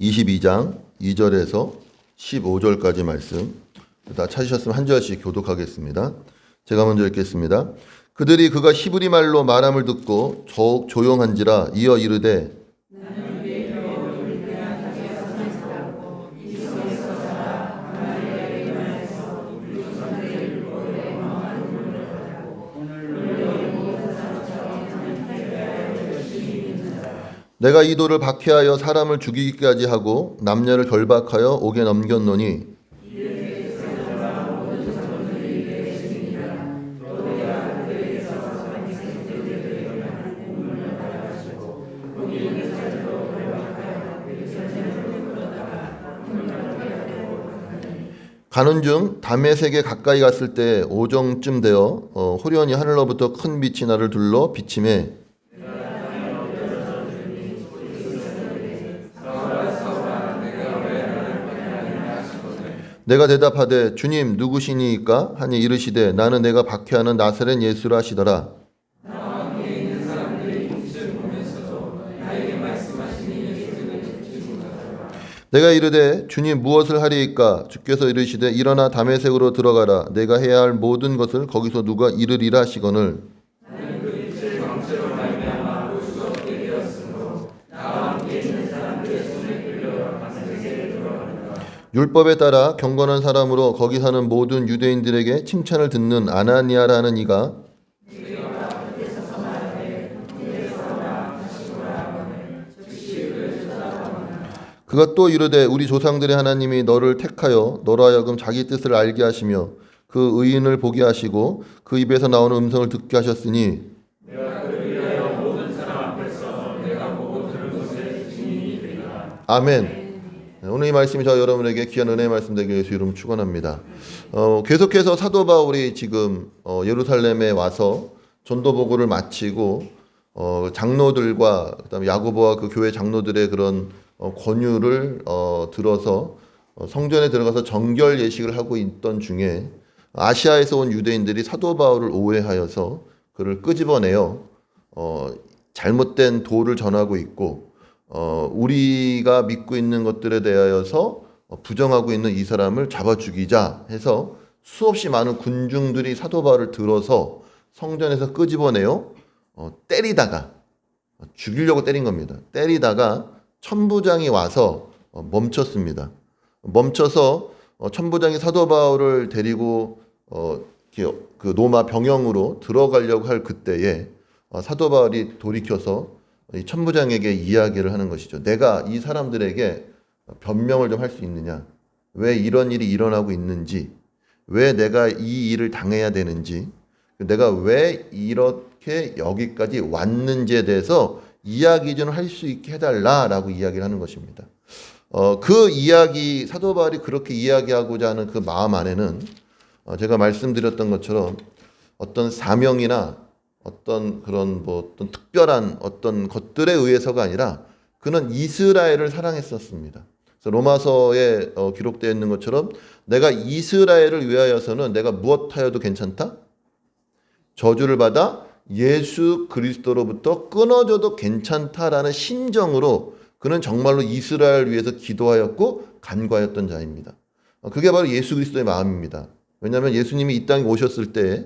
22장 2절에서 15절까지 말씀 다 찾으셨으면 한 절씩 교독하겠습니다. 제가 먼저 읽겠습니다. 그들이 그가 히브리 말로 말함을 듣고 더욱 조용한지라 이어 이르되 내가 이 돌을 박해하여 사람을 죽이기까지 하고 남녀를 결박하여 옥에 넘겼노니 가는 중 다메섹에 가까이 갔을 때 오정쯤 되어 호련히 하늘로부터 큰 빛이 나를 둘러 비침해 내가 대답하되 주님 누구시니까 하니 이르시되 나는 내가 박해하는 나사렛 예수라 하시더라. 내가 이르되 주님 무엇을 하리이까 주께서 이르시되 일어나 다메섹으로 들어가라 내가 해야 할 모든 것을 거기서 누가 이르리라 하시거늘 율법에 따라 경건한 사람으로 거기 사는 모든 유대인들에게 칭찬을 듣는 아나니아라는 이가 그가 또 이르되 우리 조상들의 하나님이 너를 택하여 너로 하여금 자기 뜻을 알게 하시며 그 의인을 보게 하시고 그 입에서 나오는 음성을 듣게 하셨으니 아멘. 오늘 이 말씀이 저 여러분에게 귀한 은혜의 말씀 되게 예수 이름 축원합니다. 계속해서 사도 바울이 지금 예루살렘에 와서 전도 보고를 마치고 장로들과 그다음에 야고보와 그 교회 장로들의 그런 권유를 들어서 성전에 들어가서 정결 예식을 하고 있던 중에 아시아에서 온 유대인들이 사도 바울을 오해하여서 그를 끄집어내어 잘못된 도를 전하고 있고 우리가 믿고 있는 것들에 대하여서 부정하고 있는 이 사람을 잡아 죽이자 해서 수없이 많은 군중들이 사도 바울을 들어서 성전에서 끄집어내어 때리다가 죽이려고 때린 겁니다. 때리다가 천부장이 와서 멈췄습니다. 멈춰서 천부장이 사도 바울을 데리고 그 로마 병영으로 들어가려고 할 그때에 사도 바울이 돌이켜서 이 천부장에게 이야기를 하는 것이죠. 내가 이 사람들에게 변명을 좀 할 수 있느냐? 왜 이런 일이 일어나고 있는지, 왜 내가 이 일을 당해야 되는지, 내가 왜 이렇게 여기까지 왔는지에 대해서 이야기 좀 할 수 있게 해달라라고 이야기를 하는 것입니다. 그 이야기, 사도 바울이 그렇게 이야기하고자 하는 그 마음 안에는 제가 말씀드렸던 것처럼 어떤 사명이나 어떤 그런 어떤 특별한 어떤 것들에 의해서가 아니라 그는 이스라엘을 사랑했었습니다. 그래서 로마서에 기록되어 있는 것처럼 내가 이스라엘을 위하여서는 내가 무엇하여도 괜찮다? 저주를 받아 예수 그리스도로부터 끊어져도 괜찮다라는 심정으로 그는 정말로 이스라엘을 위해서 기도하였고 간구하였던 자입니다. 그게 바로 예수 그리스도의 마음입니다. 왜냐하면 예수님이 이 땅에 오셨을 때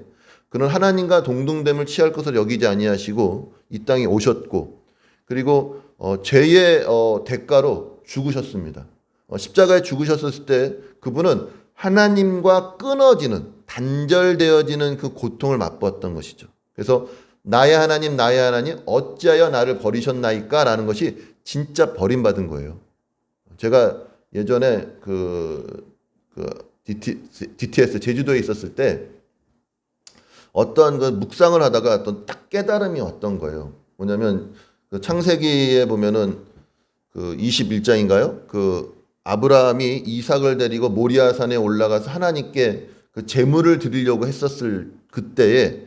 그는 하나님과 동등됨을 취할 것을 여기지 아니하시고 이 땅에 오셨고 그리고 죄의 대가로 죽으셨습니다. 십자가에 죽으셨을 때 그분은 하나님과 끊어지는 단절되어지는 그 고통을 맛보았던 것이죠. 그래서 나의 하나님 어찌하여 나를 버리셨나이까 라는 것이 진짜 버림받은 거예요. 제가 예전에 DTS 제주도에 있었을 때 어떤 그 묵상을 하다가 어떤 딱 깨달음이 왔던 거예요. 뭐냐면 그 창세기에 보면은 그 21장인가요? 그 아브라함이 이삭을 데리고 모리아산에 올라가서 하나님께 그 제물을 드리려고 했었을 그때에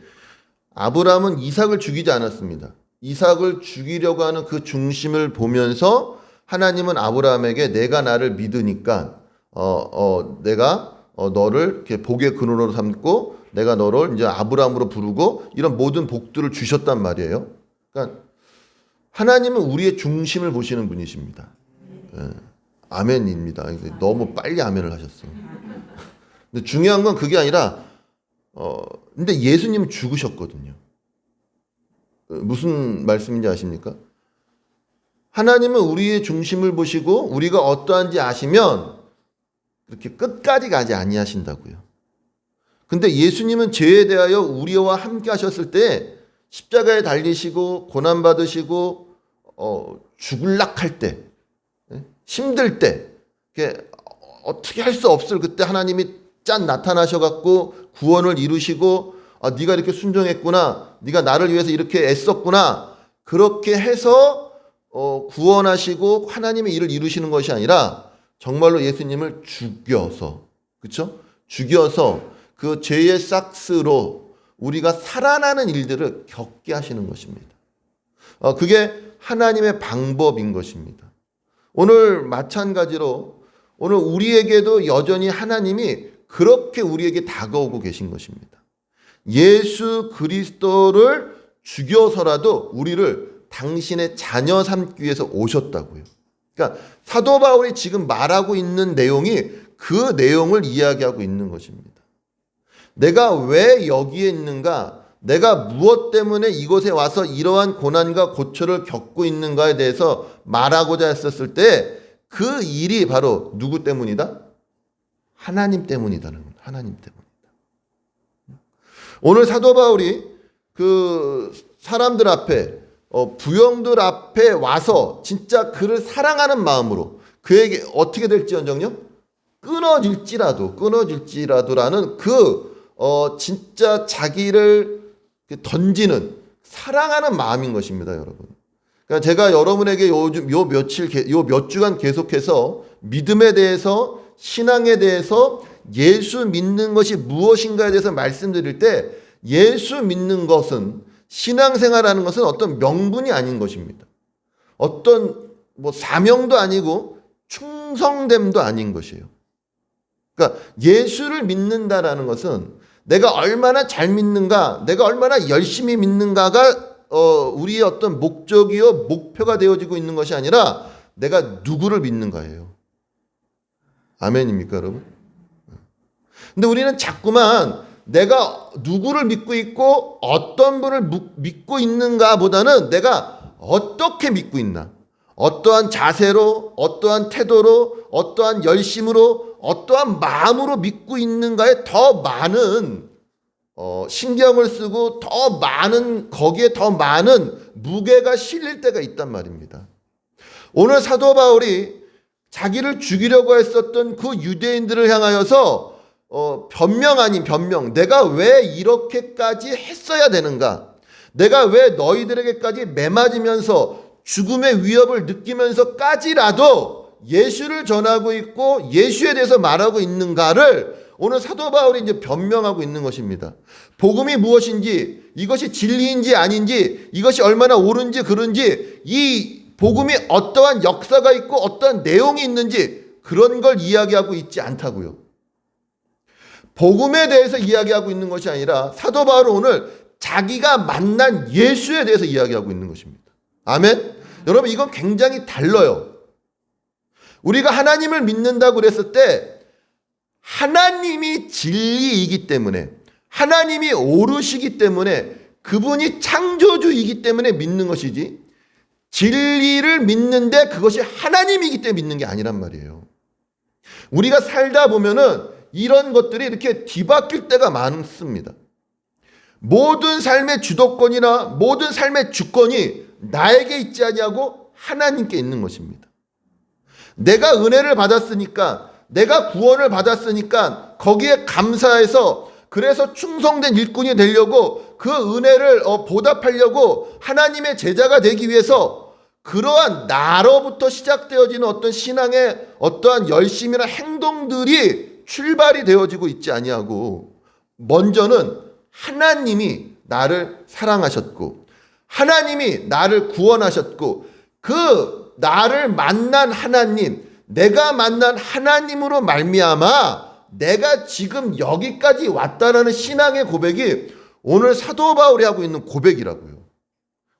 아브라함은 이삭을 죽이지 않았습니다. 이삭을 죽이려고 하는 그 중심을 보면서 하나님은 아브라함에게 내가 나를 믿으니까 내가 너를 이렇게 복의 근원으로 삼고 내가 너를 이제 아브라함으로 부르고 이런 모든 복들을 주셨단 말이에요. 그러니까 하나님은 우리의 중심을 보시는 분이십니다. 아멘입니다. 너무 빨리 아멘을 하셨어. 근데 중요한 건 그게 아니라 근데 예수님은 죽으셨거든요. 무슨 말씀인지 아십니까? 하나님은 우리의 중심을 보시고 우리가 어떠한지 아시면 그렇게 끝까지 가지 아니하신다고요. 근데 예수님은 죄에 대하여 우리와 함께 하셨을 때 십자가에 달리시고 고난받으시고 죽을락 할 때, 힘들 때, 어떻게 할 수 없을 그때 하나님이 짠 나타나셔갖고 구원을 이루시고 네가 이렇게 순종했구나, 네가 나를 위해서 이렇게 애썼구나, 그렇게 해서 구원하시고 하나님의 일을 이루시는 것이 아니라 정말로 예수님을 죽여서, 그렇죠? 죽여서 그 죄의 싹스로 우리가 살아나는 일들을 겪게 하시는 것입니다. 그게 하나님의 방법인 것입니다. 오늘 마찬가지로 오늘 우리에게도 여전히 하나님이 그렇게 우리에게 다가오고 계신 것입니다. 예수 그리스도를 죽여서라도 우리를 당신의 자녀 삼기 위해서 오셨다고요. 그러니까 사도 바울이 지금 말하고 있는 내용이 그 내용을 이야기하고 있는 것입니다. 내가 왜 여기에 있는가? 내가 무엇 때문에 이곳에 와서 이러한 고난과 고초를 겪고 있는가에 대해서 말하고자 했었을 때 그 일이 바로 누구 때문이다? 하나님 때문이다는 겁니다. 하나님 때문이다. 오늘 사도 바울이 그 사람들 앞에 부형들 앞에 와서 진짜 그를 사랑하는 마음으로 그에게 어떻게 될지언정요? 끊어질지라도라는 진짜 자기를 던지는 사랑하는 마음인 것입니다, 여러분. 그러니까 제가 여러분에게 요즘 요 몇 주간 계속해서 믿음에 대해서, 신앙에 대해서, 예수 믿는 것이 무엇인가에 대해서 말씀드릴 때 예수 믿는 것은, 신앙생활하는 것은 어떤 명분이 아닌 것입니다. 어떤 사명도 아니고 충성됨도 아닌 것이에요. 그러니까 예수를 믿는다라는 것은 내가 얼마나 잘 믿는가, 내가 얼마나 열심히 믿는가가 우리의 어떤 목적이요 목표가 되어지고 있는 것이 아니라 내가 누구를 믿는가예요. 아멘입니까, 여러분? 근데 우리는 자꾸만 내가 누구를 믿고 있고 어떤 분을 믿고 있는가 보다는 내가 어떻게 믿고 있나, 어떠한 자세로, 어떠한 태도로, 어떠한 열심으로, 어떠한 마음으로 믿고 있는가에 더 많은 신경을 쓰고 거기에 더 많은 무게가 실릴 때가 있단 말입니다. 오늘 사도 바울이 자기를 죽이려고 했었던 그 유대인들을 향하여서 변명 아닌 변명, 내가 왜 이렇게까지 했어야 되는가, 내가 왜 너희들에게까지 매맞으면서 죽음의 위협을 느끼면서까지라도 예수를 전하고 있고 예수에 대해서 말하고 있는가를 오늘 사도 바울이 이제 변명하고 있는 것입니다. 복음이 무엇인지, 이것이 진리인지 아닌지, 이것이 얼마나 옳은지 그른지, 이 복음이 어떠한 역사가 있고 어떠한 내용이 있는지 그런 걸 이야기하고 있지 않다고요. 복음에 대해서 이야기하고 있는 것이 아니라 사도 바울은 오늘 자기가 만난 예수에 대해서 이야기하고 있는 것입니다. 아멘? 여러분, 이건 굉장히 달라요. 우리가 하나님을 믿는다고 그랬을 때 하나님이 진리이기 때문에, 하나님이 옳으시기 때문에, 그분이 창조주이기 때문에 믿는 것이지, 진리를 믿는데 그것이 하나님이기 때문에 믿는 게 아니란 말이에요. 우리가 살다 보면은 이런 것들이 이렇게 뒤바뀔 때가 많습니다. 모든 삶의 주도권이나 모든 삶의 주권이 나에게 있지 아니하고 하나님께 있는 것입니다. 내가 은혜를 받았으니까, 내가 구원을 받았으니까 거기에 감사해서, 그래서 충성된 일꾼이 되려고, 그 은혜를 보답하려고 하나님의 제자가 되기 위해서 그러한 나로부터 시작되어지는 어떤 신앙의 어떠한 열심이나 행동들이 출발이 되어지고 있지 아니하고, 먼저는 하나님이 나를 사랑하셨고 하나님이 나를 구원하셨고, 그 나를 만난 하나님, 내가 만난 하나님으로 말미암아 내가 지금 여기까지 왔다라는 신앙의 고백이 오늘 사도 바울이 하고 있는 고백이라고요.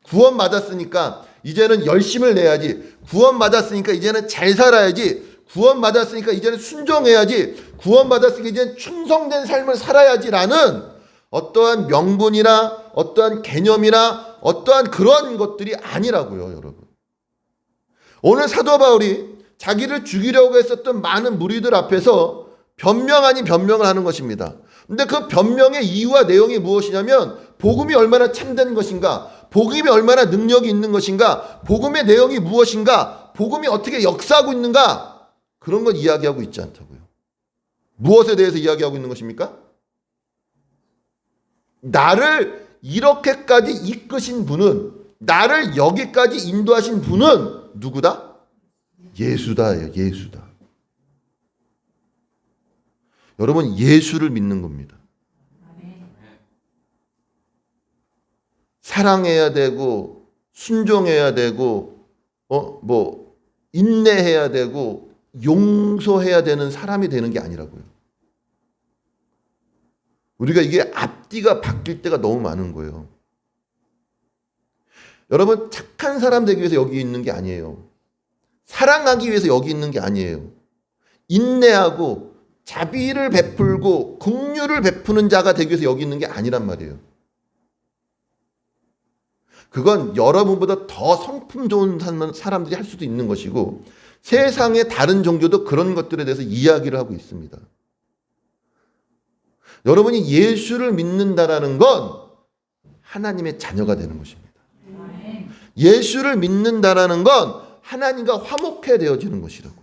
구원받았으니까 이제는 열심을 내야지, 구원받았으니까 이제는 잘 살아야지, 구원받았으니까 이제는 순종해야지, 구원받았으니까 이제는 충성된 삶을 살아야지라는 어떠한 명분이나 어떠한 개념이나 어떠한 그런 것들이 아니라고요, 여러분. 오늘 사도 바울이 자기를 죽이려고 했었던 많은 무리들 앞에서 변명 아닌 변명을 하는 것입니다. 근데 그 변명의 이유와 내용이 무엇이냐면 복음이 얼마나 참된 것인가, 복음이 얼마나 능력이 있는 것인가, 복음의 내용이 무엇인가, 복음이 어떻게 역사하고 있는가, 그런 건 이야기하고 있지 않다고요. 무엇에 대해서 이야기하고 있는 것입니까? 나를 이렇게까지 이끄신 분은, 나를 여기까지 인도하신 분은 누구다? 예수다예요. 예수다. 여러분, 예수를 믿는 겁니다. 사랑해야 되고 순종해야 되고 인내해야 되고 용서해야 되는 사람이 되는 게 아니라고요. 우리가 이게 앞뒤가 바뀔 때가 너무 많은 거예요. 여러분, 착한 사람 되기 위해서 여기 있는 게 아니에요. 사랑하기 위해서 여기 있는 게 아니에요. 인내하고 자비를 베풀고 긍휼을 베푸는 자가 되기 위해서 여기 있는 게 아니란 말이에요. 그건 여러분보다 더 성품 좋은 사람들이 할 수도 있는 것이고, 세상의 다른 종교도 그런 것들에 대해서 이야기를 하고 있습니다. 여러분이 예수를 믿는다라는 건 하나님의 자녀가 되는 것입니다. 예수를 믿는다라는 건 하나님과 화목해 되어지는 것이라고요.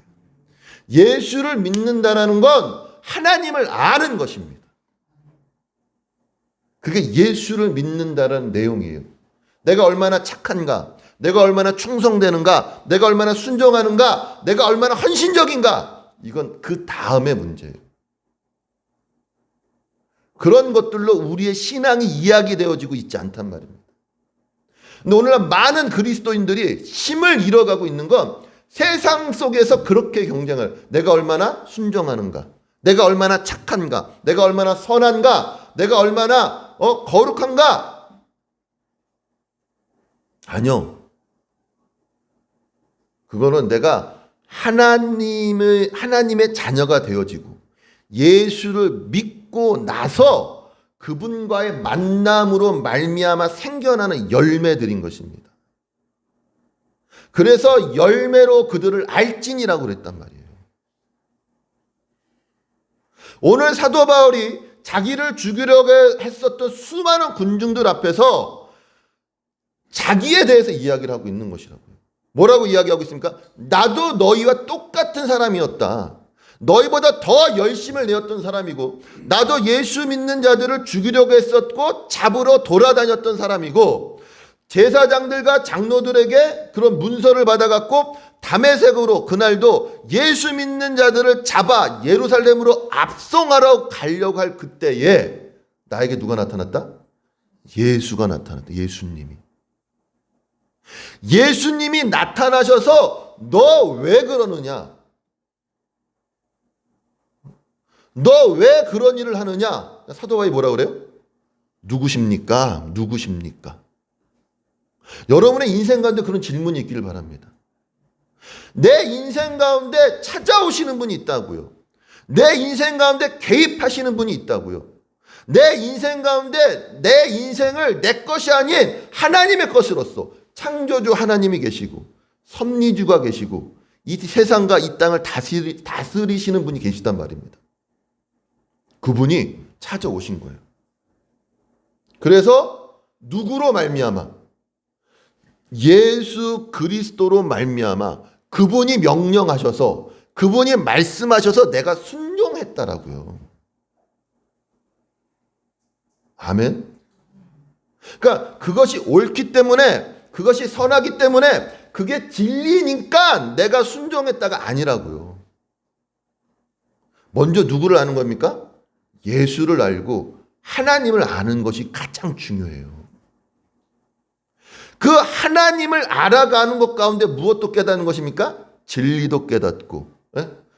예수를 믿는다라는 건 하나님을 아는 것입니다. 그게 예수를 믿는다라는 내용이에요. 내가 얼마나 착한가, 내가 얼마나 충성되는가, 내가 얼마나 순종하는가, 내가 얼마나 헌신적인가, 이건 그 다음의 문제예요. 그런 것들로 우리의 신앙이 이야기되어지고 있지 않단 말입니다. 근데 오늘날 많은 그리스도인들이 힘을 잃어가고 있는 건 세상 속에서 그렇게 경쟁을, 내가 얼마나 순종하는가, 내가 얼마나 착한가, 내가 얼마나 선한가, 내가 얼마나 거룩한가. 아니요. 그거는 내가 하나님의 자녀가 되어지고 예수를 믿고 나서 그분과의 만남으로 말미암아 생겨나는 열매들인 것입니다. 그래서 열매로 그들을 알지니라고 그랬단 말이에요. 오늘 사도 바울이 자기를 죽이려고 했었던 수많은 군중들 앞에서 자기에 대해서 이야기를 하고 있는 것이라고요. 뭐라고 이야기하고 있습니까? 나도 너희와 똑같은 사람이었다. 너희보다 더 열심을 내었던 사람이고, 나도 예수 믿는 자들을 죽이려고 했었고 잡으러 돌아다녔던 사람이고, 제사장들과 장로들에게 그런 문서를 받아갖고 다메섹으로 그날도 예수 믿는 자들을 잡아 예루살렘으로 압송하러 가려고 할 그때에 나에게 누가 나타났다? 예수가 나타났다. 예수님이 나타나셔서 너 왜 그러느냐? 너 왜 그런 일을 하느냐? 사도 바울이 뭐라 그래요? 누구십니까? 여러분의 인생 가운데 그런 질문이 있기를 바랍니다. 내 인생 가운데 찾아오시는 분이 있다고요. 내 인생 가운데 개입하시는 분이 있다고요. 내 인생 가운데 내 인생을 내 것이 아닌 하나님의 것으로서 창조주 하나님이 계시고 섭리주가 계시고 이 세상과 이 땅을 다스리시는 분이 계시단 말입니다. 그분이 찾아오신 거예요. 그래서 누구로 말미암아? 예수 그리스도로 말미암아 그분이 명령하셔서, 그분이 말씀하셔서 내가 순종했다라고요. 아멘. 그러니까 그것이 옳기 때문에, 그것이 선하기 때문에, 그게 진리니까 내가 순종했다가 아니라고요. 먼저 누구를 아는 겁니까? 예수를 알고 하나님을 아는 것이 가장 중요해요. 그 하나님을 알아가는 것 가운데 무엇도 깨닫는 것입니까? 진리도 깨닫고,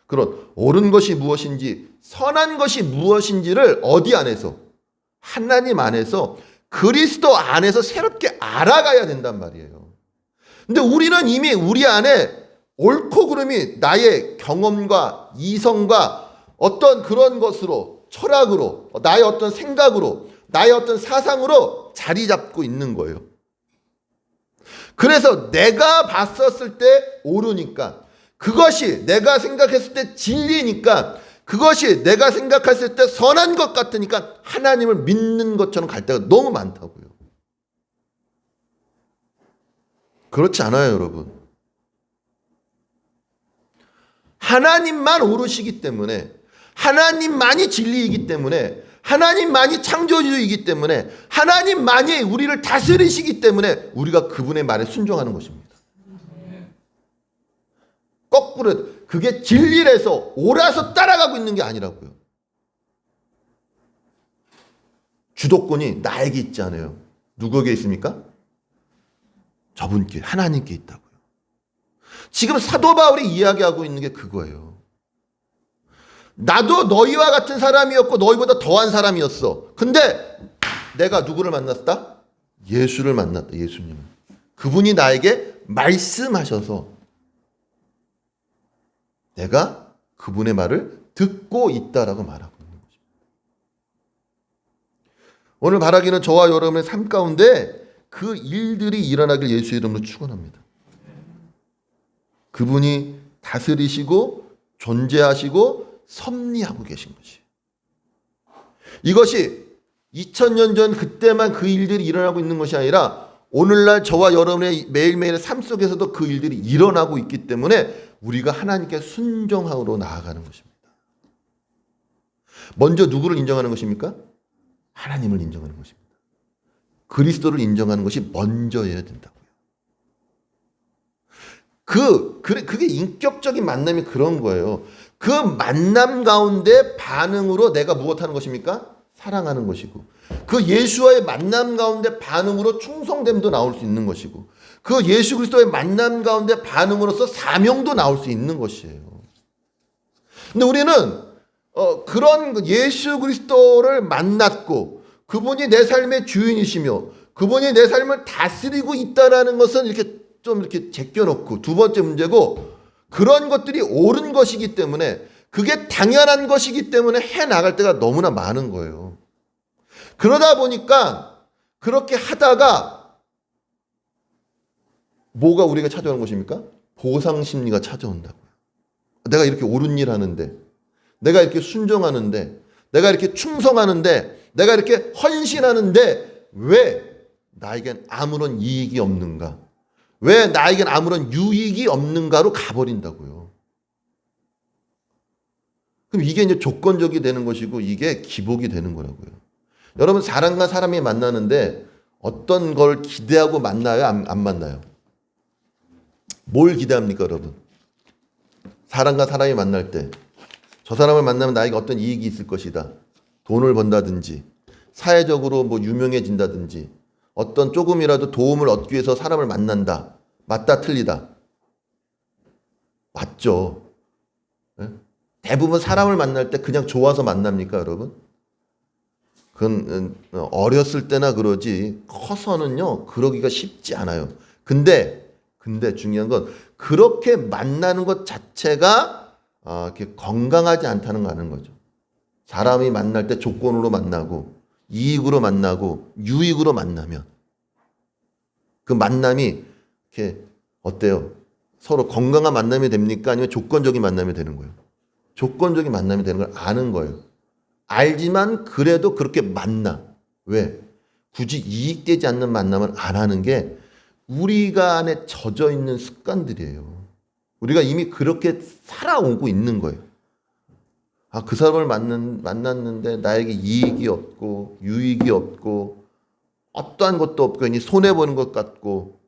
그런 옳은 것이 무엇인지, 선한 것이 무엇인지를 어디 안에서? 하나님 안에서, 그리스도 안에서 새롭게 알아가야 된단 말이에요. 근데 우리는 이미 우리 안에 옳고 그름이 나의 경험과 이성과 어떤 그런 것으로, 철학으로, 나의 어떤 생각으로, 나의 어떤 사상으로 자리 잡고 있는 거예요. 그래서 내가 봤었을 때 옳으니까, 그것이 내가 생각했을 때 진리니까, 그것이 내가 생각했을 때 선한 것 같으니까 하나님을 믿는 것처럼 갈 때가 너무 많다고요. 그렇지 않아요, 여러분. 하나님만 옳으시기 때문에, 하나님만이 진리이기 때문에, 하나님만이 창조주이기 때문에, 하나님만이 우리를 다스리시기 때문에 우리가 그분의 말에 순종하는 것입니다. 거꾸로 그게 진리라서 옳아서 따라가고 있는 게 아니라고요. 주도권이 나에게 있지 않아요. 누구에게 있습니까? 저분께, 하나님께 있다고요. 지금 사도 바울이 이야기하고 있는 게 그거예요. 나도 너희와 같은 사람이었고 너희보다 더한 사람이었어. 근데 내가 누구를 만났다? 예수를 만났다. 예수님을. 그분이 나에게 말씀하셔서 내가 그분의 말을 듣고 있다라고 말하고 있는 것입니다. 오늘 바라기는 저와 여러분의 삶 가운데 그 일들이 일어나길 예수 이름으로 축원합니다. 그분이 다스리시고 존재하시고 섭리하고 계신 것이에요. 이것이 2000년 전 그때만 그 일들이 일어나고 있는 것이 아니라 오늘날 저와 여러분의 매일매일의 삶 속에서도 그 일들이 일어나고 있기 때문에 우리가 하나님께 순종하러 나아가는 것입니다. 먼저 누구를 인정하는 것입니까? 하나님을 인정하는 것입니다. 그리스도를 인정하는 것이 먼저여야 된다고요. 그게 인격적인 만남이 그런 거예요. 그 만남 가운데 반응으로 내가 무엇하는 것입니까? 사랑하는 것이고, 그 예수와의 만남 가운데 반응으로 충성됨도 나올 수 있는 것이고, 그 예수 그리스도의 만남 가운데 반응으로서 사명도 나올 수 있는 것이에요. 근데 우리는 그런 예수 그리스도를 만났고 그분이 내 삶의 주인이시며 그분이 내 삶을 다스리고 있다라는 것은 이렇게 제껴놓고, 두 번째 문제고, 그런 것들이 옳은 것이기 때문에, 그게 당연한 것이기 때문에 해 나갈 때가 너무나 많은 거예요. 그러다 보니까 그렇게 하다가 뭐가 우리가 찾아오는 것입니까? 보상 심리가 찾아온다고요. 내가 이렇게 옳은 일 하는데, 내가 이렇게 순종하는데, 내가 이렇게 충성하는데, 내가 이렇게 헌신하는데 왜 나에겐 아무런 이익이 없는가? 왜 나에겐 아무런 유익이 없는가로 가버린다고요. 그럼 이게 이제 조건적이 되는 것이고 이게 기복이 되는 거라고요. 여러분, 사람과 사람이 만나는데 어떤 걸 기대하고 만나요? 안 만나요? 뭘 기대합니까, 여러분? 사람과 사람이 만날 때 저 사람을 만나면 나에게 어떤 이익이 있을 것이다. 돈을 번다든지 사회적으로 뭐 유명해진다든지 어떤 조금이라도 도움을 얻기 위해서 사람을 만난다. 맞다, 틀리다? 맞죠. 대부분 사람을 만날 때 그냥 좋아서 만납니까, 여러분? 그건 어렸을 때나 그러지 커서는요 그러기가 쉽지 않아요. 근데 중요한 건 그렇게 만나는 것 자체가 이렇게 건강하지 않다는 거 아는 거죠. 사람이 만날 때 조건으로 만나고 이익으로 만나고 유익으로 만나면 그 만남이 이렇게 어때요? 서로 건강한 만남이 됩니까? 아니면 조건적인 만남이 되는 거예요? 조건적인 만남이 되는 걸 아는 거예요. 알지만 그래도 그렇게 만나. 왜? 굳이 이익되지 않는 만남을 안 하는 게 우리가 안에 젖어 있는 습관들이에요. 우리가 이미 그렇게 살아오고 있는 거예요. 그 사람을 만났는데 나에게 이익이 없고 유익이 없고 어떠한 것도 없고 괜히 손해보는 것 같고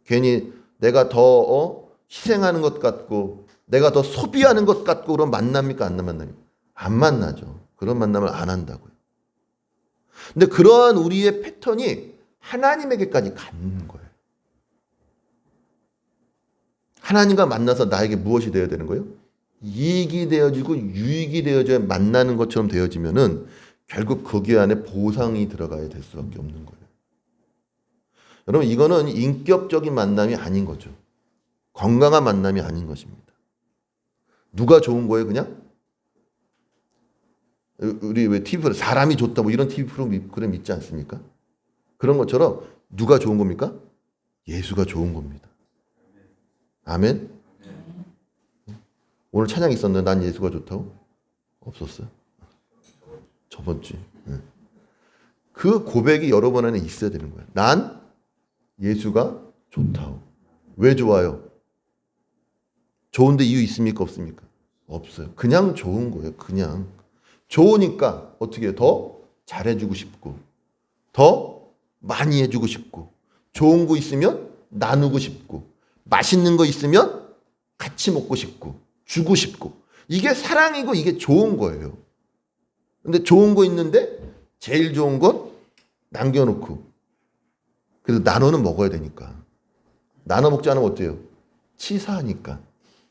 괜히 내가 더 희생하는 것 같고 내가 더 소비하는 것 같고 그런 만납니까? 안 만납니까? 안 만나죠. 그런 만남을 안 한다고요. 근데 그러한 우리의 패턴이 하나님에게까지 가는 거예요. 하나님과 만나서 나에게 무엇이 되어야 되는 거예요? 이익이 되어지고 유익이 되어져야 만나는 것처럼 되어지면은 결국 거기 안에 보상이 들어가야 될 수밖에 없는 거예요. 여러분, 이거는 인격적인 만남이 아닌 거죠. 건강한 만남이 아닌 것입니다. 누가 좋은 거예요, 그냥? 우리 왜 TV 프로그램 사람이 좋다 뭐 이런 TV 프로그램 있지 않습니까? 그런 것처럼 누가 좋은 겁니까? 예수가 좋은 겁니다. 아멘? 오늘 찬양 있었는데 난 예수가 좋다고? 없었어요. 저번 주에. 그 고백이 여러분 안에 있어야 되는 거예요. 난 예수가 좋다고. 왜 좋아요? 좋은데 이유 있습니까? 없습니까? 없어요. 그냥 좋은 거예요. 그냥. 좋으니까 어떻게 해요? 더 잘해주고 싶고 더 많이 해주고 싶고 좋은 거 있으면 나누고 싶고 맛있는 거 있으면 같이 먹고 싶고 주고 싶고 이게 사랑이고 이게 좋은 거예요. 근데 좋은 거 있는데 제일 좋은 건 남겨놓고 그래서 나눠는 먹어야 되니까 나눠 먹지 않으면 어때요? 치사하니까.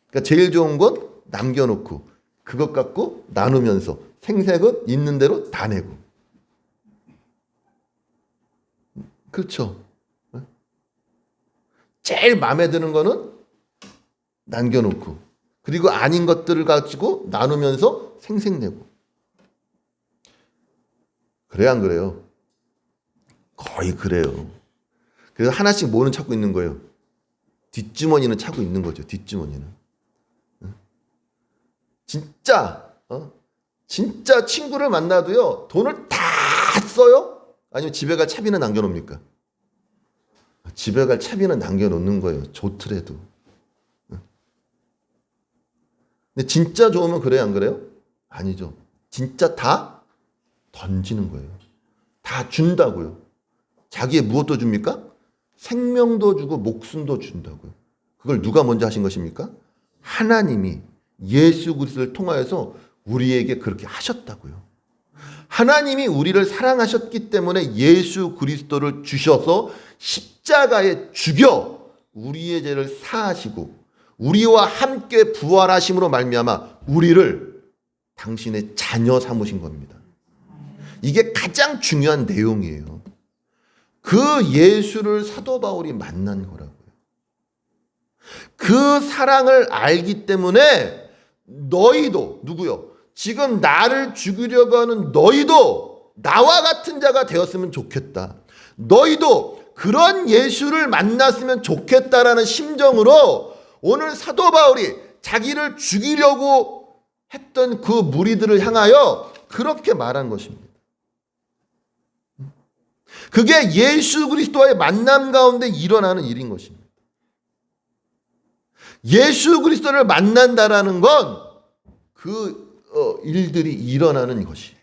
그러니까 제일 좋은 건 남겨놓고 그것 갖고 나누면서 생색은 있는 대로 다 내고. 그렇죠. 제일 마음에 드는 거는 남겨놓고 그리고 아닌 것들을 가지고 나누면서 생색내고. 그래요, 안 그래요? 거의 그래요. 그래서 하나씩 뭐는 찾고 있는 거예요? 뒷주머니는 찾고 있는 거죠. 뒷주머니는. 진짜 친구를 만나도요. 돈을 다 써요? 아니면 집에 갈 차비는 남겨놓습니까? 집에 갈 차비는 남겨놓는 거예요. 좋더라도. 근데 진짜 좋으면 그래요, 안 그래요? 아니죠. 진짜 다 던지는 거예요. 다 준다고요. 자기의 무엇도 줍니까? 생명도 주고 목숨도 준다고요. 그걸 누가 먼저 하신 것입니까? 하나님이 예수 그리스도를 통하여서 우리에게 그렇게 하셨다고요. 하나님이 우리를 사랑하셨기 때문에 예수 그리스도를 주셔서 십자가에 죽여 우리의 죄를 사하시고 우리와 함께 부활하심으로 말미암아 우리를 당신의 자녀 삼으신 겁니다. 이게 가장 중요한 내용이에요. 그 예수를 사도 바울이 만난 거라고요. 그 사랑을 알기 때문에 너희도 누구요? 지금 나를 죽이려고 하는 너희도 나와 같은 자가 되었으면 좋겠다. 너희도 그런 예수를 만났으면 좋겠다라는 심정으로 오늘 사도 바울이 자기를 죽이려고 했던 그 무리들을 향하여 그렇게 말한 것입니다. 그게 예수 그리스도와의 만남 가운데 일어나는 일인 것입니다. 예수 그리스도를 만난다라는 건 그 일들이 일어나는 것이에요.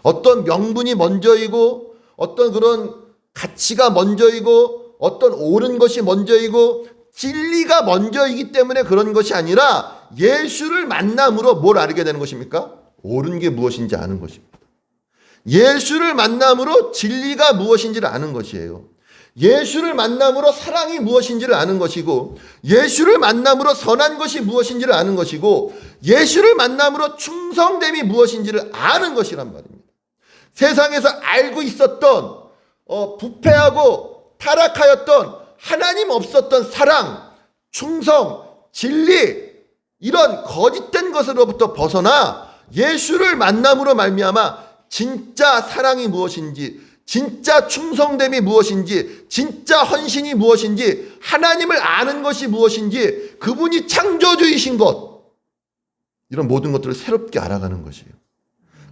어떤 명분이 먼저이고 어떤 그런 가치가 먼저이고 어떤 옳은 것이 먼저이고 진리가 먼저이기 때문에 그런 것이 아니라 예수를 만남으로 뭘 알게 되는 것입니까? 옳은 게 무엇인지 아는 것입니다. 예수를 만남으로 진리가 무엇인지를 아는 것이에요. 예수를 만남으로 사랑이 무엇인지를 아는 것이고 예수를 만남으로 선한 것이 무엇인지를 아는 것이고 예수를 만남으로 충성됨이 무엇인지를 아는 것이란 말입니다. 세상에서 알고 있었던 부패하고 타락하였던 하나님 없었던 사랑, 충성, 진리 이런 거짓된 것으로부터 벗어나 예수를 만남으로 말미암아 진짜 사랑이 무엇인지 진짜 충성됨이 무엇인지 진짜 헌신이 무엇인지 하나님을 아는 것이 무엇인지 그분이 창조주이신 것 이런 모든 것들을 새롭게 알아가는 것이에요.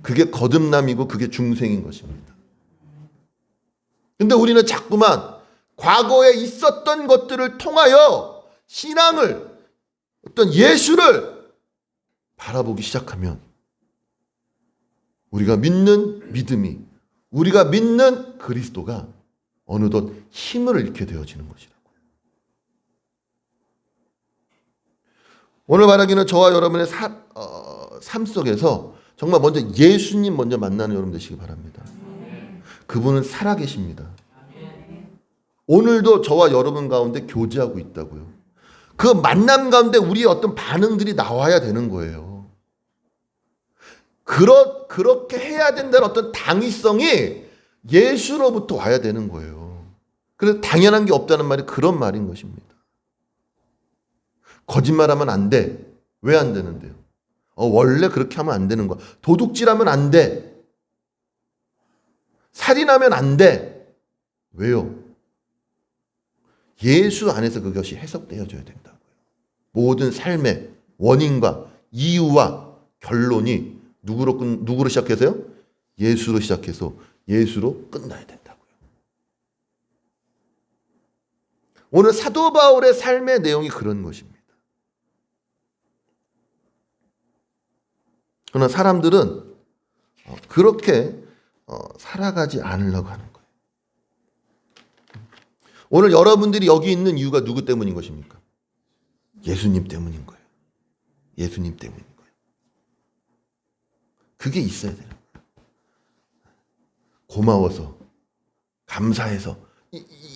그게 거듭남이고 그게 중생인 것입니다. 근데 우리는 자꾸만 과거에 있었던 것들을 통하여 신앙을 어떤 예수를 바라보기 시작하면 우리가 믿는 믿음이 우리가 믿는 그리스도가 어느덧 힘을 잃게 되어지는 것이라고요. 오늘 말하기는 저와 여러분의 삶 속에서 정말 먼저 예수님 먼저 만나는 여러분 되시기 바랍니다. 그분은 살아계십니다. 오늘도 저와 여러분 가운데 교제하고 있다고요. 그 만남 가운데 우리의 어떤 반응들이 나와야 되는 거예요. 그렇게 해야 된다는 어떤 당위성이 예수로부터 와야 되는 거예요. 그래서 당연한 게 없다는 말이 그런 말인 것입니다. 거짓말하면 안 돼. 왜 안 되는데요? 원래 그렇게 하면 안 되는 거야. 도둑질하면 안 돼. 살인하면 안 돼. 왜요? 예수 안에서 그것이 해석되어져야 된다고요. 모든 삶의 원인과 이유와 결론이 누구로 시작해서요? 예수로 시작해서 예수로 끝나야 된다고요. 오늘 사도 바울의 삶의 내용이 그런 것입니다. 그러나 사람들은 그렇게 살아가지 않으려고 하는 거예요. 오늘 여러분들이 여기 있는 이유가 누구 때문인 것입니까? 예수님 때문인 거예요. 예수님 때문인 거예요. 그게 있어야 돼요. 고마워서, 감사해서,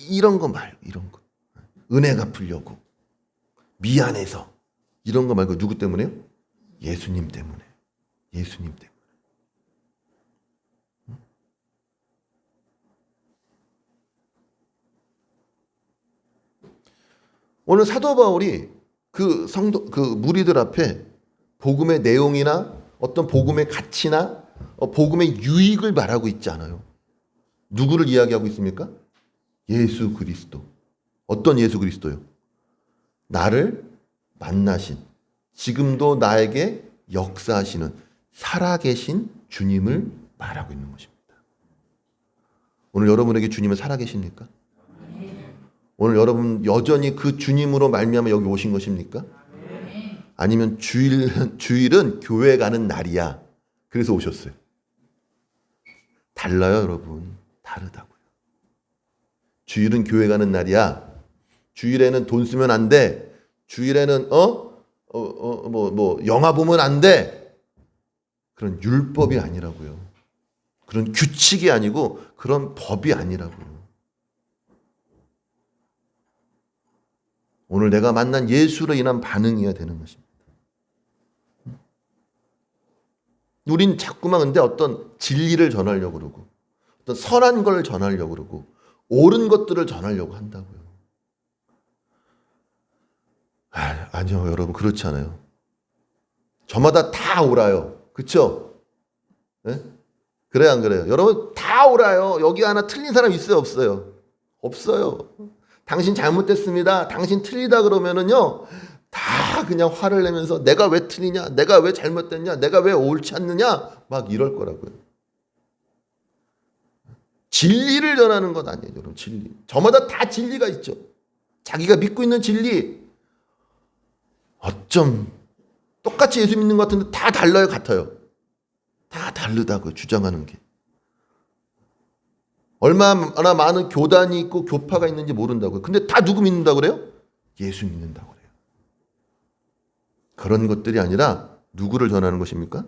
이런 거 말고, 이런 거. 은혜 갚으려고, 미안해서, 이런 거 말고 누구 때문에요? 예수님 때문에. 예수님 때문에. 오늘 사도 바울이 그 무리들 앞에 복음의 내용이나 어떤 복음의 가치나 복음의 유익을 말하고 있지 않아요. 누구를 이야기하고 있습니까? 예수 그리스도. 어떤 예수 그리스도요? 나를 만나신, 지금도 나에게 역사하시는 살아계신 주님을 말하고 있는 것입니다. 오늘 여러분에게 주님은 살아계십니까? 오늘 여러분 여전히 그 주님으로 말미암아 여기 오신 것입니까? 아니면 주일은 교회 가는 날이야. 그래서 오셨어요. 달라요, 여러분. 다르다고요. 주일은 교회 가는 날이야. 주일에는 돈 쓰면 안 돼. 주일에는 영화 보면 안 돼. 그런 율법이 아니라고요. 그런 규칙이 아니고 그런 법이 아니라고요. 오늘 내가 만난 예수로 인한 반응이어야 되는 것입니다. 우린 자꾸만 근데 어떤 진리를 전하려고 그러고 어떤 선한 걸 전하려고 그러고 옳은 것들을 전하려고 한다고요. 아니요, 여러분 그렇지 않아요. 저마다 다 옳아요. 그렇죠? 네? 그래요, 안 그래요? 여러분 다 옳아요. 여기 하나 틀린 사람 있어요, 없어요? 없어요. 당신 잘못됐습니다. 당신 틀리다 그러면은요, 다 그냥 화를 내면서 내가 왜 틀리냐? 내가 왜 잘못됐냐? 내가 왜 옳지 않느냐? 막 이럴 거라고요. 진리를 전하는 것 아니에요, 여러분. 진리. 저마다 다 진리가 있죠. 자기가 믿고 있는 진리. 어쩜 똑같이 예수 믿는 것 같은데 다 달라요, 같아요. 다 다르다고요, 주장하는 게. 얼마나 많은 교단이 있고 교파가 있는지 모른다고요. 근데 다 누구 믿는다고 그래요? 예수 믿는다고 그래요. 그런 것들이 아니라 누구를 전하는 것입니까?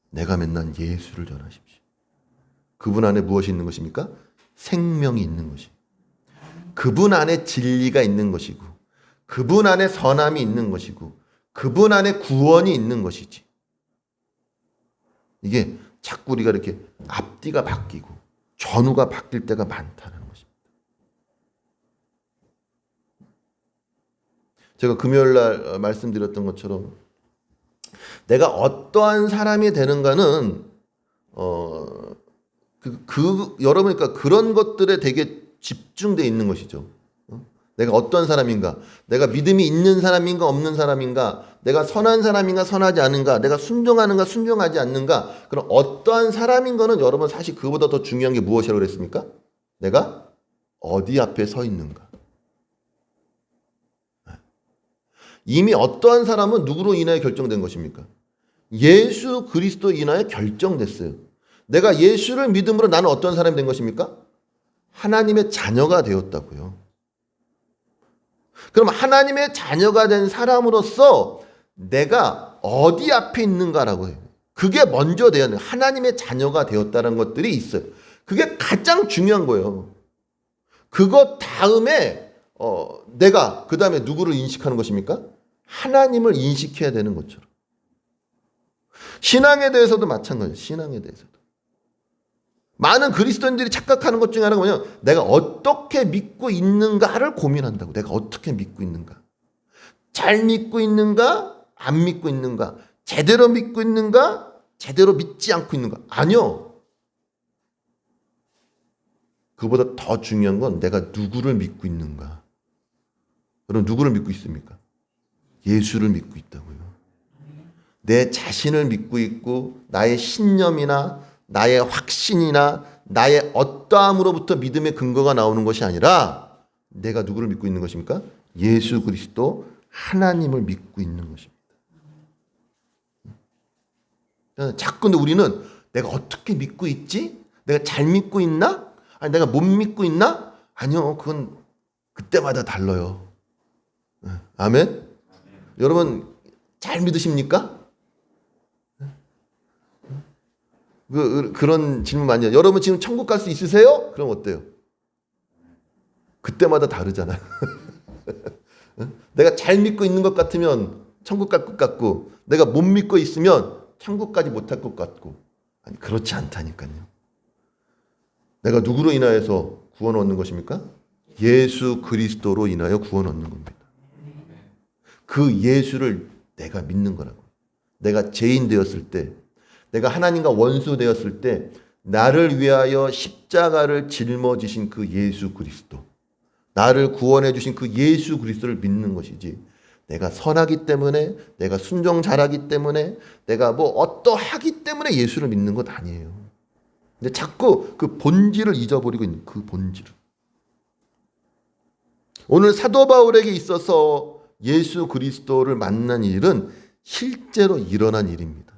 내가 만난 예수를 전하십시오. 그분 안에 무엇이 있는 것입니까? 생명이 있는 것이. 그분 안에 진리가 있는 것이고 그분 안에 선함이 있는 것이고 그분 안에 구원이 있는 것이지. 이게 자꾸 우리가 이렇게 앞뒤가 바뀌고 전후가 바뀔 때가 많다는 것입니다. 제가 금요일 날 말씀드렸던 것처럼 내가 어떠한 사람이 되는가는 여러분 그러니까 그런 것들에 되게 집중되어 있는 것이죠. 내가 어떤 사람인가? 내가 믿음이 있는 사람인가 없는 사람인가? 내가 선한 사람인가 선하지 않은가? 내가 순종하는가 순종하지 않는가? 그럼 어떠한 사람인 거는 여러분 사실 그보다 더 중요한 게 무엇이라고 그랬습니까? 내가 어디 앞에 서 있는가? 이미 어떠한 사람은 누구로 인하여 결정된 것입니까? 예수 그리스도 인하여 결정됐어요. 내가 예수를 믿음으로 나는 어떤 사람이 된 것입니까? 하나님의 자녀가 되었다고요. 그럼 하나님의 자녀가 된 사람으로서 내가 어디 앞에 있는가라고 해요. 그게 먼저 돼야 돼요. 하나님의 자녀가 되었다는 것들이 있어요. 그게 가장 중요한 거예요. 그것 다음에 내가 그 다음에 누구를 인식하는 것입니까? 하나님을 인식해야 되는 것처럼. 신앙에 대해서도 마찬가지예요. 신앙에 대해서도. 많은 그리스도인들이 착각하는 것 중에 하나가 뭐냐면 내가 어떻게 믿고 있는가를 고민한다고. 내가 어떻게 믿고 있는가. 잘 믿고 있는가? 안 믿고 있는가? 제대로 믿고 있는가? 제대로 믿지 않고 있는가? 아니요. 그보다 더 중요한 건 내가 누구를 믿고 있는가. 여러분 누구를 믿고 있습니까? 예수를 믿고 있다고요. 내 자신을 믿고 있고 나의 신념이나 나의 확신이나 나의 어떠함으로부터 믿음의 근거가 나오는 것이 아니라 내가 누구를 믿고 있는 것입니까? 예수 그리스도 하나님을 믿고 있는 것입니다. 자꾸 근데 우리는 내가 어떻게 믿고 있지? 내가 잘 믿고 있나? 아니 내가 못 믿고 있나? 아니요. 그건 그때마다 달라요. 아멘? 여러분 잘 믿으십니까? 그런 질문 많이 해요. 여러분 지금 천국 갈 수 있으세요? 그럼 어때요? 그때마다 다르잖아요. 내가 잘 믿고 있는 것 같으면 천국 갈 것 같고 내가 못 믿고 있으면 천국까지 못 할 것 같고 아니 그렇지 않다니까요. 내가 누구로 인하여서 구원 얻는 것입니까? 예수 그리스도로 인하여 구원 얻는 겁니다. 그 예수를 내가 믿는 거라고. 내가 죄인 되었을 때 내가 하나님과 원수 되었을 때 나를 위하여 십자가를 짊어지신 그 예수 그리스도 나를 구원해 주신 그 예수 그리스도를 믿는 것이지 내가 선하기 때문에 내가 순종 잘하기 때문에 내가 뭐 어떠하기 때문에 예수를 믿는 것 아니에요. 근데 자꾸 그 본질을 잊어버리고 있는 그 본질을. 오늘 사도 바울에게 있어서 예수 그리스도를 만난 일은 실제로 일어난 일입니다.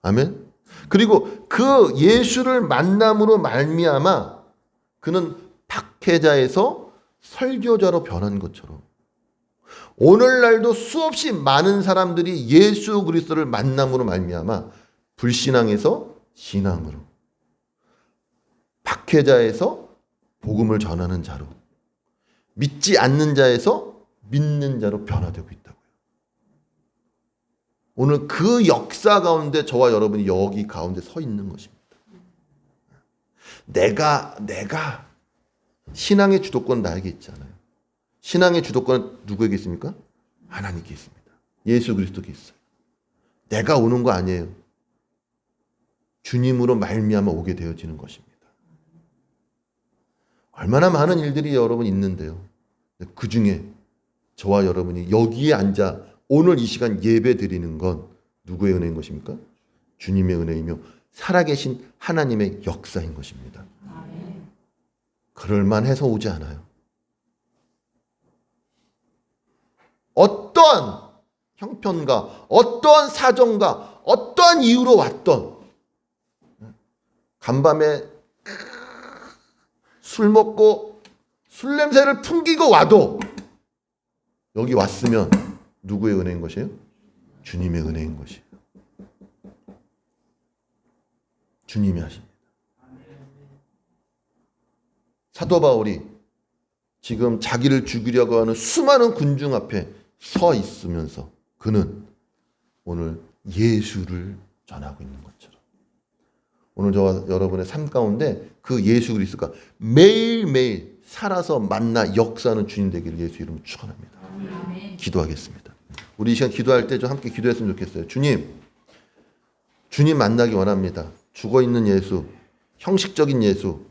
아멘. 그리고 그 예수를 만남으로 말미암아 그는 박해자에서 설교자로 변한 것처럼 오늘날도 수없이 많은 사람들이 예수 그리스도를 만남으로 말미암아 불신앙에서 신앙으로 박해자에서 복음을 전하는 자로 믿지 않는 자에서 믿는 자로 변화되고 있다고요. 오늘 그 역사 가운데 저와 여러분이 여기 가운데 서 있는 것입니다. 내가 신앙의 주도권 나에게 있잖아요. 신앙의 주도권은 누구에게 있습니까? 하나님께 있습니다. 예수 그리스도께 있어요. 내가 오는 거 아니에요. 주님으로 말미암아 오게 되어지는 것입니다. 얼마나 많은 일들이 여러분 있는데요. 그 중에 저와 여러분이 여기에 앉아 오늘 이 시간 예배 드리는 건 누구의 은혜인 것입니까? 주님의 은혜이며 살아계신 하나님의 역사인 것입니다. 그럴만해서 오지 않아요. 어떠한 형편과 어떠한 사정과 어떠한 이유로 왔던 간밤에 술 먹고 술 냄새를 풍기고 와도 여기 왔으면 누구의 은혜인 것이에요? 주님의 은혜인 것이에요. 주님이 하십니다. 사도 바울이 지금 자기를 죽이려고 하는 수많은 군중 앞에 서 있으면서 그는 오늘 예수를 전하고 있는 것처럼 오늘 저와 여러분의 삶 가운데 그 예수 그리스도가 매일매일 살아서 만나 역사하는 주님 되기를 예수 이름으로 축원합니다. 기도하겠습니다. 우리 이 시간 기도할 때 좀 함께 기도했으면 좋겠어요. 주님 만나기 원합니다. 죽어있는 예수, 형식적인 예수,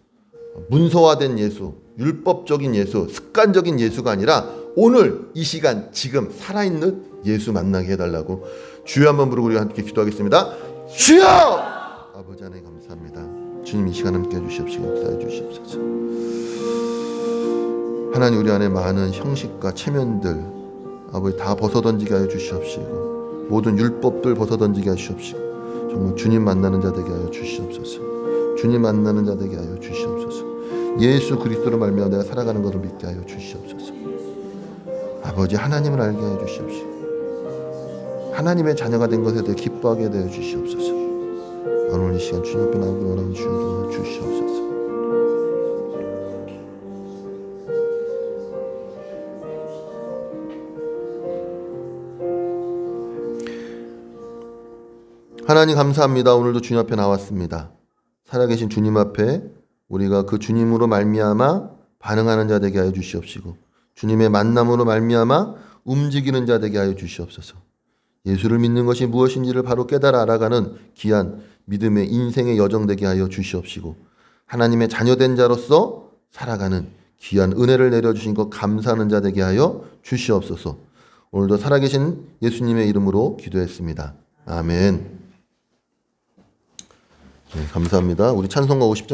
문서화된 예수, 율법적인 예수, 습관적인 예수가 아니라 오늘 이 시간 지금 살아있는 예수 만나게 해달라고 주여 한번 부르고 우리가 함께 기도하겠습니다. 주여! 아버지 하나님 감사합니다. 주님 이 시간 함께 해주시옵시고 역사해 주시옵소서. 하나님 우리 안에 많은 형식과 체면들 아버지 다 벗어던지게 하여 주시옵시고 모든 율법들 벗어던지게 하여 주시옵시고 정말 주님 만나는 자 되게 하여 주시옵소서. 주님 만나는 자 되게 하여 주시옵소서. 예수 그리스도로 말미암아 내가 살아가는 것을 믿게 하여 주시옵소서. 아버지 하나님을 알게 하여 주시옵시고 하나님의 자녀가 된 것에 대해 기뻐하게 하여 주시옵소서. 오늘 이 시간 주님 앞에 나오기 원하는 주여 주시옵소서. 하나님 감사합니다. 오늘도 주님 앞에 나왔습니다. 살아계신 주님 앞에 우리가 그 주님으로 말미암아 반응하는 자 되게 하여 주시옵시고 주님의 만남으로 말미암아 움직이는 자 되게 하여 주시옵소서. 예수를 믿는 것이 무엇인지를 바로 깨달아 알아가는 귀한 믿음의 인생의 여정 되게 하여 주시옵시고 하나님의 자녀된 자로서 살아가는 귀한 은혜를 내려주신 것 감사하는 자 되게 하여 주시옵소서. 오늘도 살아계신 예수님의 이름으로 기도했습니다. 아멘. 네, 감사합니다. 우리 찬송가 50장